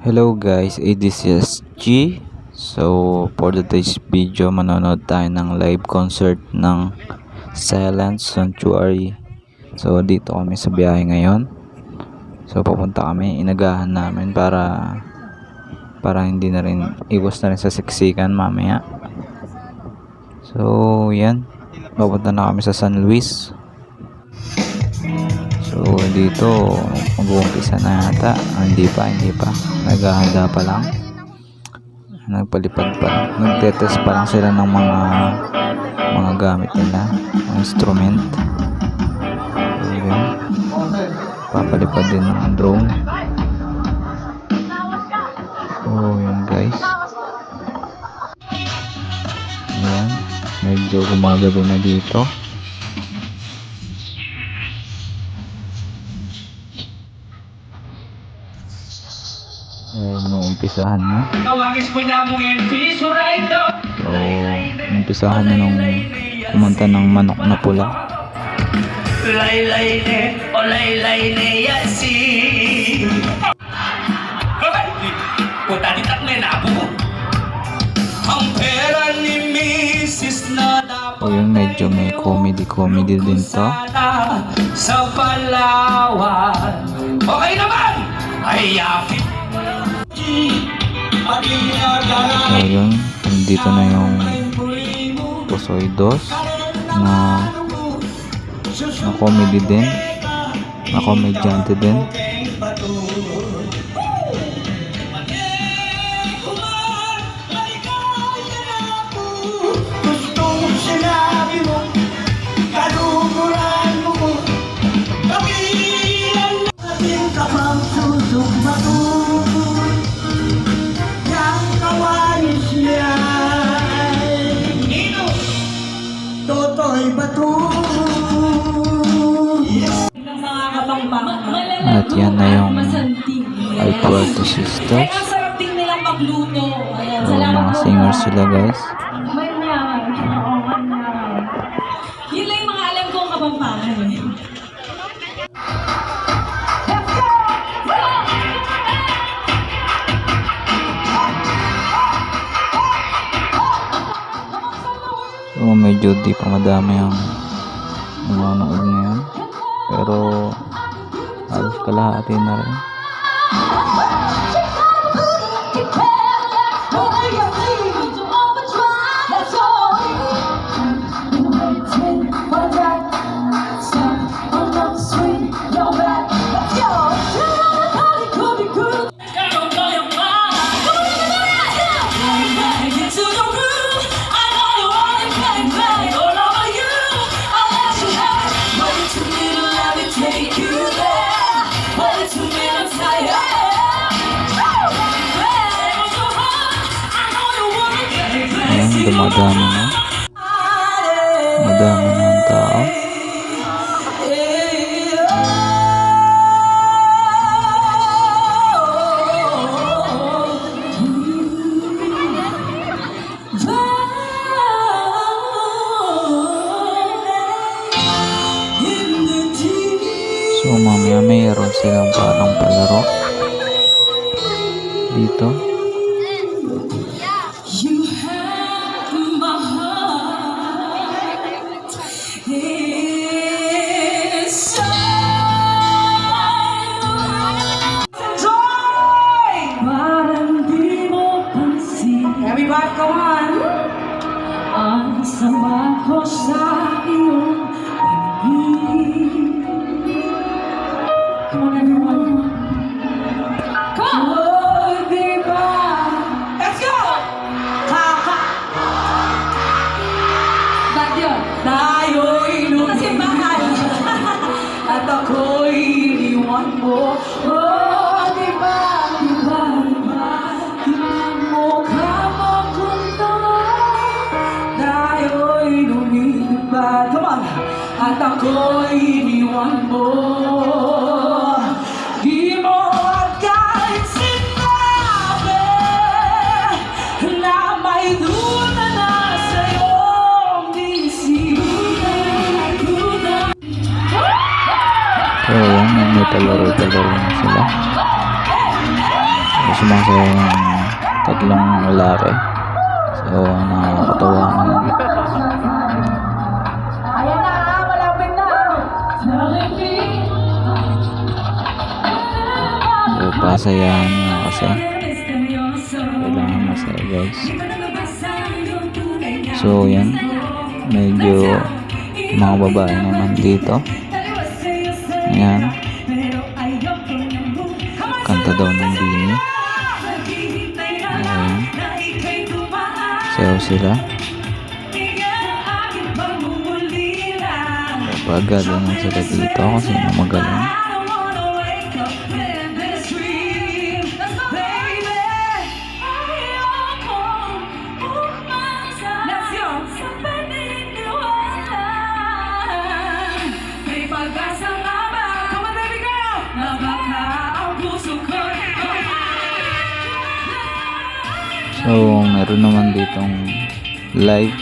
Hello guys, this is G. So for today's video, manonood tayo ng live concert ng Silent Sanctuary. So dito kami sa biyahe ngayon. So pupunta kami, inagahan namin para hindi na rin, iwas na rin sa siksikan mamaya. So yan, pupunta na kami sa San Luis. So dito mag-uumpisa na yata. Hindi pa naghahanda pa lang, nagpalipad pa lang, nagtetest pa lang sila ng mga gamit nila, mga instrument. So yun, papalipad din ng drone. So yun guys, ayan, medyo gumagabi na dito. Umpisahan na. So, umpisahan na nung kumanta ng Manok na Pula. Laylay ne, o laylay ne yasi. Puta di takle na po. Ang pera ni Mrs. na dapat. So, yun, medyo may comedy din to. Sa Palawan. Okay naman! Ay, yapit. So yun, dito na yung Pusoy Dos na comedy din, na komedyante din. At yan na yung Alpuerto Sisters. So, mga singers sila guys. Yun lang yung mga alam kong kapampangan. So medyo di pa madami ang nanonood ngayon, pero halos kalahati na rin. Dumadami na. Madami na ang tao. So mamaya mayroon silang parang palaro dito. Everybody, come on! Ang sama ko sa iyong pag-ibig. Come on, everyone. Come on! Oh, diba? Let's go! Kaka! Ba't yun? Tayo'y lumibig at ako'y iniwan mo. Oh, diba? Come on! At ako'y iniwan mo. Di mo at kahit sinabi na may duda na sa'yong isip. So yan, may palaro na sila. So sumasayaw yung tatlong lalaki. So nakakatawa naman. Ayan na, malapit na. So pasayahan nyo kasi kailangan masaya guys. So yan, medyo mga babae naman dito. Ayan, kanta daw ng Bini. Ayan, sayaw sila. Pagalingan sila dito kasi magaling. So meron naman ditong live,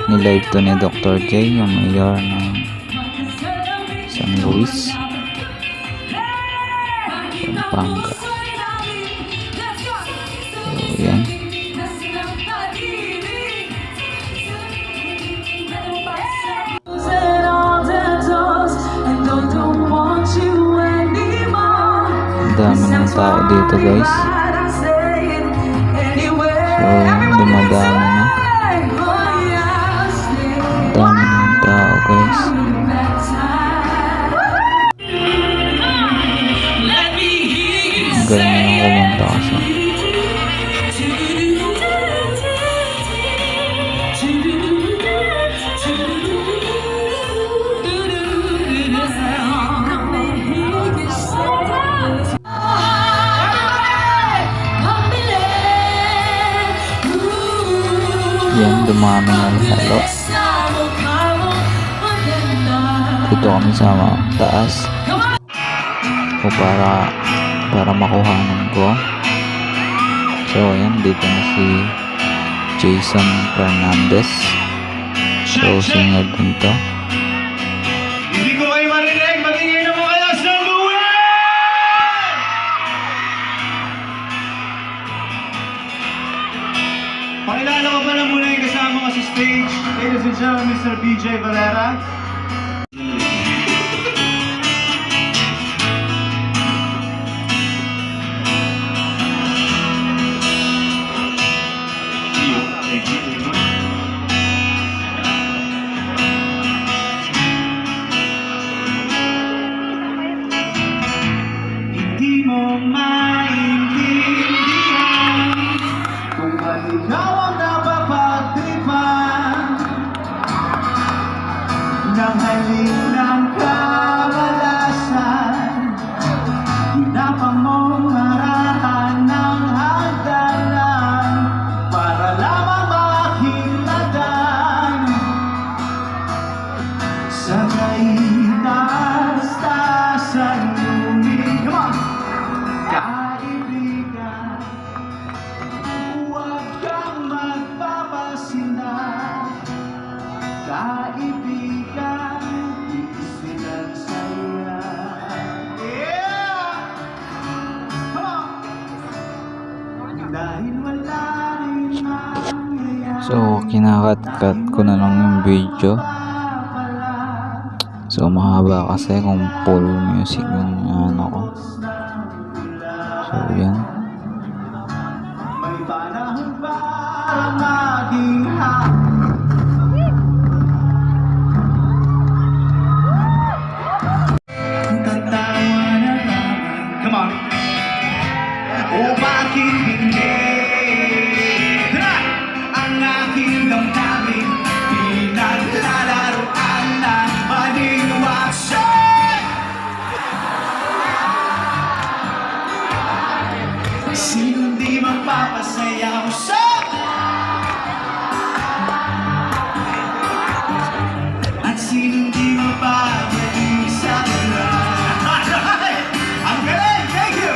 ni-live to ni Dr. J, yung mayor ng San Luis, Pampanga. So yan. Ang dami ng tao dito guys. So yan, dumadami na. Ang dami ng tao guys. Ang galing na kumanta kasi. Yan, dumami na lalo. Dito kami sa taas o para makuhanan ko. So yan, dito na si Jason Fernandez. So singer din to. Hindi ko kayo marinig, matingin na mo kayo sa buwan! Pakilala ko pala muna yung kasama ko sa stage. Ladies and gentlemen, Mr. BJ Valera. Thank you. Hindi mo maintindihan kung ba't ikaw ang napapagtripan ng halik ng kamalasan. Hinapang mong harahan ng hagdanan para lamang makilatan sa kaitaas-taasan lumig. Come on! Kaibigan, huwag kang magpapasinda. Kaibigan, isilang saya. Yeah! Come on! Dahil wala rin mangyayari. So kinakat-cut ko na lang yung video. So mahaba kasi kung full music yung ano ko. So yan. May panahon para maging tatawa na lamang. Come on. O bakit hindi? Tonight, ang aking damdamin pinaglalaroan ng maniwaksan. Sinong di magpapasayaw sa at sinong di magpapagaling sa ulan. Ang galing! Thank you!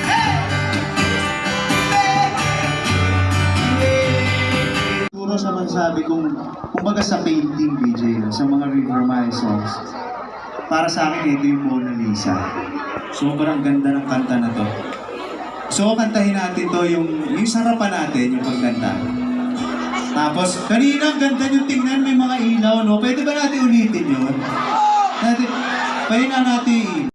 Hey! Puro sa sabi kung kumbaga sa painting, BJ, sa mga River Mile songs, para sa akin, ito yung Mona Lisa. Sobrang ganda ng kanta na to. So, kantahin natin to, yung sarapan natin, yung pagkanta. Tapos, kanina ang ganda yung tingnan, may mga ilaw, no? Pwede ba natin ulitin yun? Pahina natin.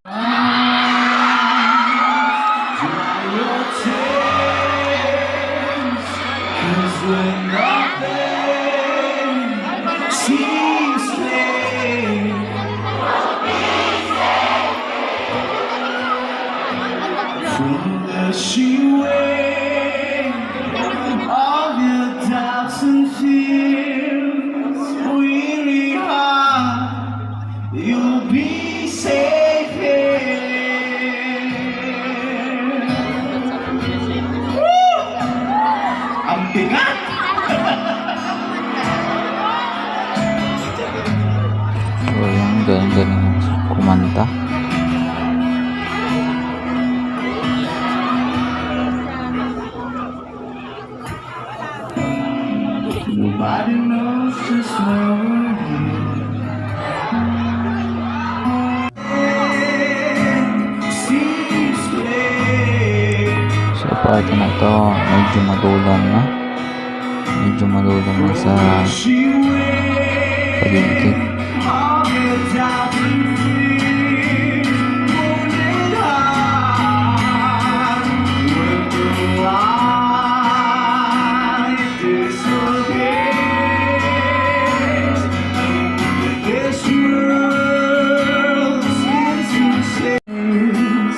She weighed all your doubts and fears, weary heart, you'll be safe here. Woo! Ang bigat! So yung galing-galing kumanta. Nobody knows just where we're headed. Seems clear. So parte na to, medyo madulang na. Medyo madulang na sa She weighed paligid. all your doubts and fears, wounded heart, will the light disappears. This world seems to say that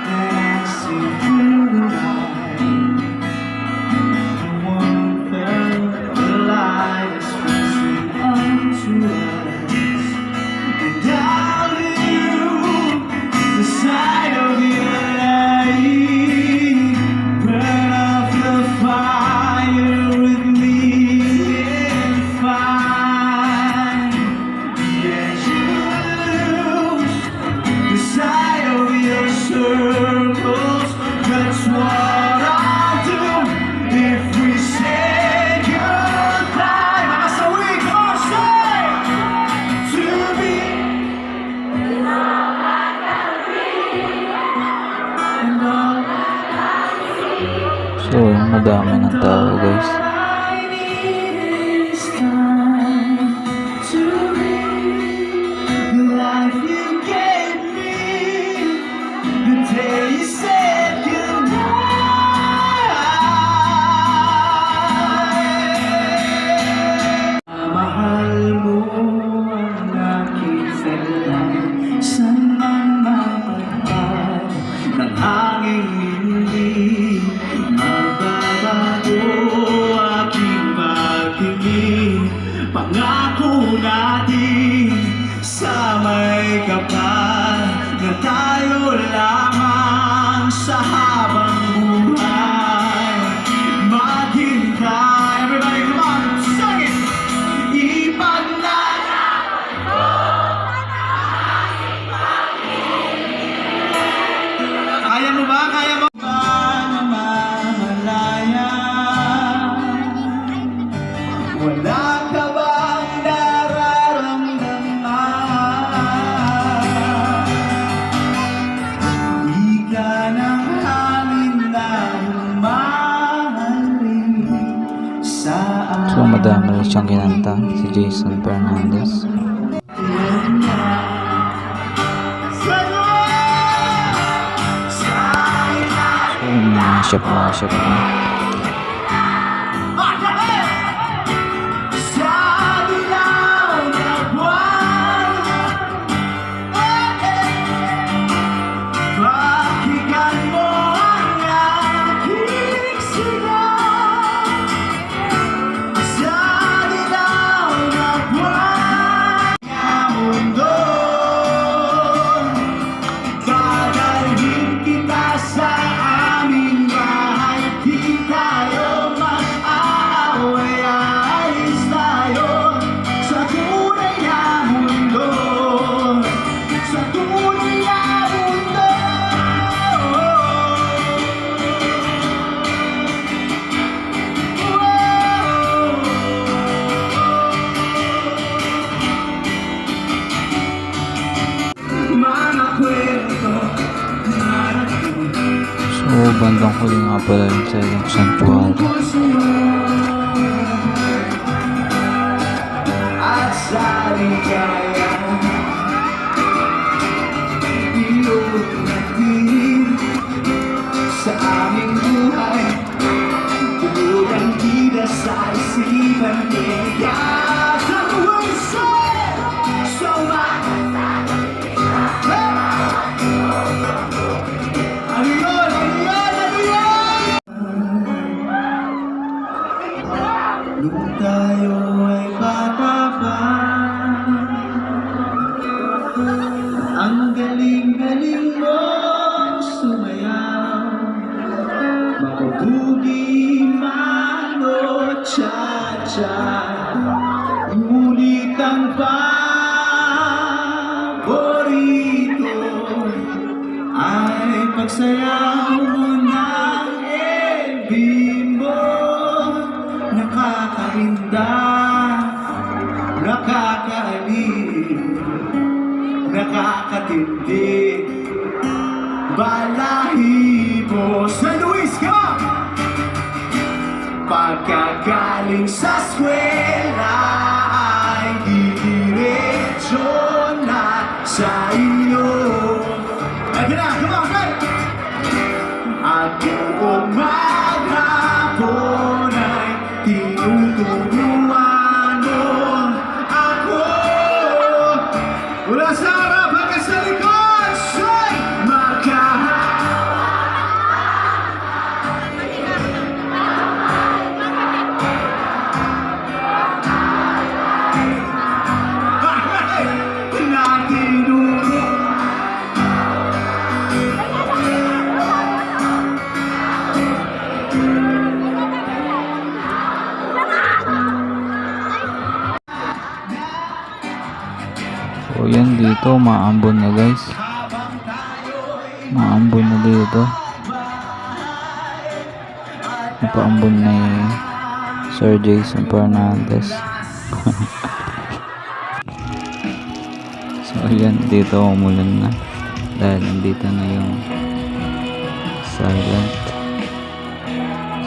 I see through the light. The one felt the light expressing unto us, and I knew the sight of your light. Burn off the fire with me and find that you lose the sight of your circles. That's what I'll do if we say goodbye. Mama, so we can say to be So yung madami ng tao guys. I need is time to live the life you gave me the day you said goodbye. Mahal mo ang aking feeling, saan man mapagpag ng hanging hindi magbabago aking pagtingin. Pangako natin sa may kapal na tayo lamang sa habang buhay. Maghintay, everybody come on, sing it! Kaya mo ba? Kaya mo ba na mamalaya? Wala ka bang nararamdaman? Ika ng hangin na humahalin sa So madami rin siyang kinanta, si Jason Fernandez. So mashup na. Dadalhin kita sa aming bahay, kita bandang huli nga pala yung Silent Sanctuary. At sa ligaya iyong natin sa aming buhay tuluyang gida sa isipan kaya sa puso so ano yun? Nung tayo ay bata pa, ang galing-galing mong sumayaw, mapabugi man o cha-cha, ngunit ang paborito ay pagsayaw mo ng bimbo. Nakakainda, nakakaaliw, nakakatindi, balahibo. San Luis, come on! Pagkagaling sa eskwela ay didiretso na sa inyo. Ito na, come on, go! At buong maghapon ay tinuturuan mo ako. Mula sa harap hanggang sa likod, say! So yan dito, maambon na guys. Maambon na dito. Napaambon na Sir Jason Fernandez. So yan dito, umulan na. Dahil nandito na yung Silent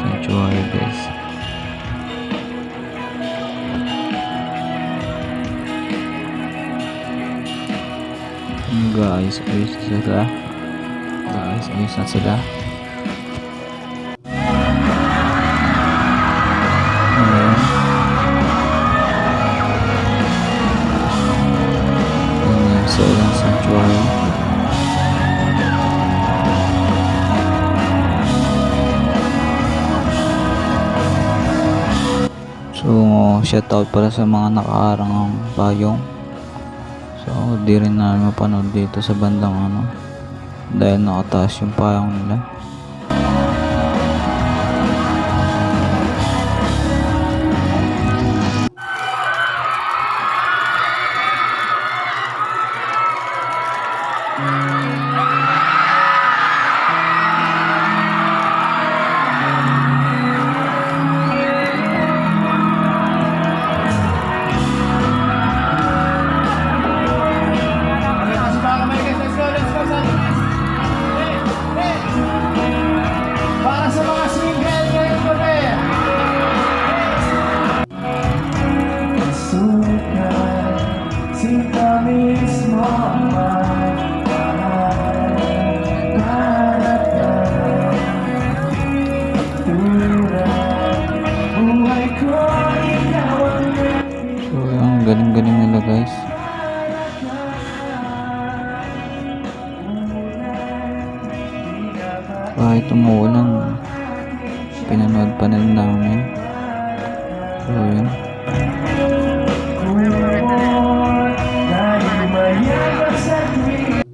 Sanctuary guys. Guys, ayos na sila. Ayan. Ayan yung Silent Sanctuary. So, shoutout para sa mga nakaarang payong. So, di rin namin mapanood dito sa bandang dahil nakataas yung payong nila. Para sa mga single ngayon ko na eh. Sukat, sinta mismo para ka. Buhay ko, ikaw ang So, ang galing-galing nila guys. Kahit umuulan, pinanood pa rin namin. So, yun. dahil mayaman sa tuwing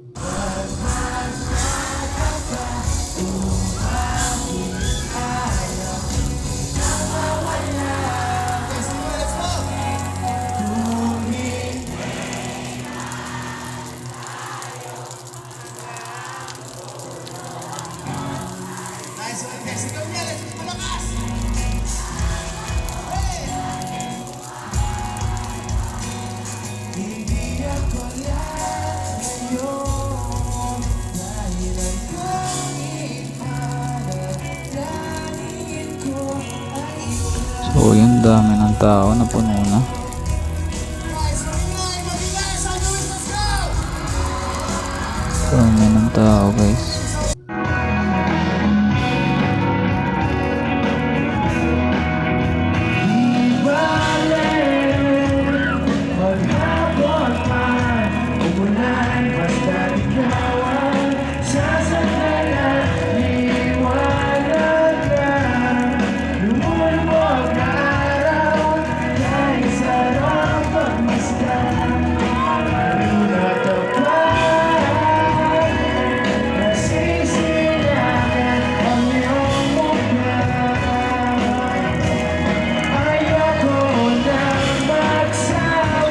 So yun, dami ng tao, napuno na. Dami ng tao guys.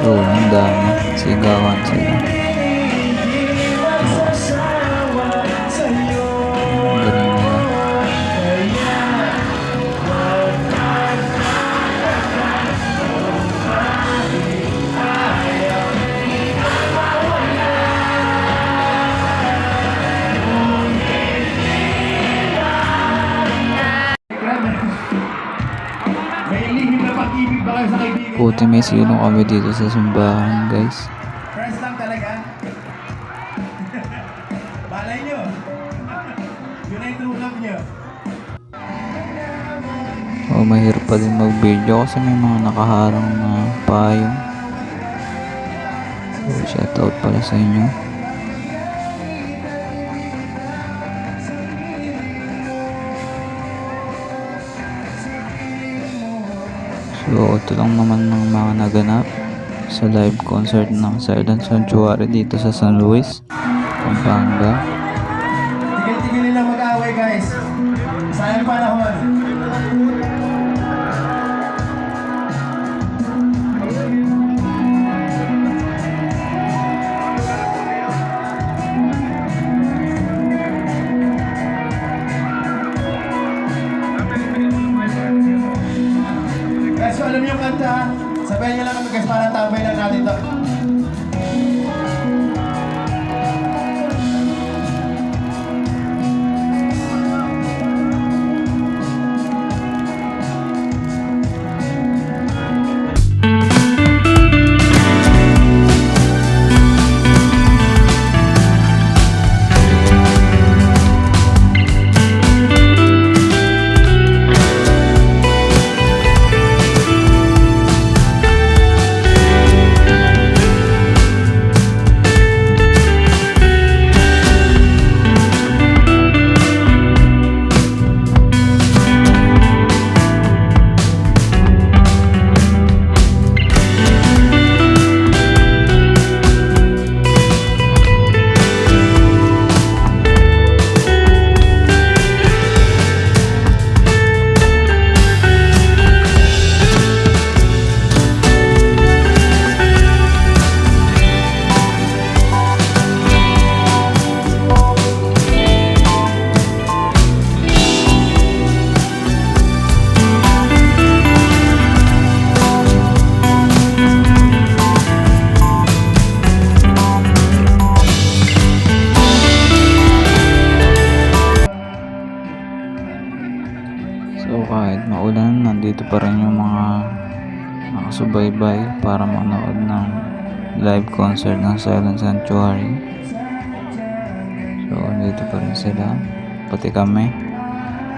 So ang dami, sigawan sila. Ang galing nila. May lihim na pag-ibig ba kayo sa kaibigan? Puti, may silong kami dito sa simbahan guys. Friends lang talaga. Balay nyo. Yun ay true love nyo. Oh, mahirap pa din mag-video kasi may mga nakaharang na payong. So shoutout pala sa inyo. So ito lang naman ng mga naganap sa live concert ng Silent Sanctuary dito sa San Luis, Pampanga. Tigil-tigil lang mag-away guys. Sayang panahon. Guys, so alam niyo yung kanta, sabihin niyo lang kami guys, para tambay lang natin to. So kahit maulan, nandito pa rin yung mga nakasubaybay para manood ng live concert ng Silent Sanctuary. So nandito pa rin sila, pati kami.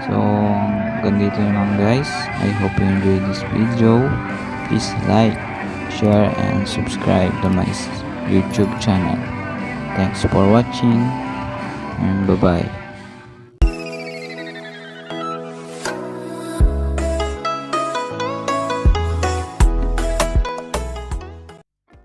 So ganito lang guys. I hope you enjoyed this video. Please like, share, and subscribe to my YouTube channel. Thanks for watching and bye bye.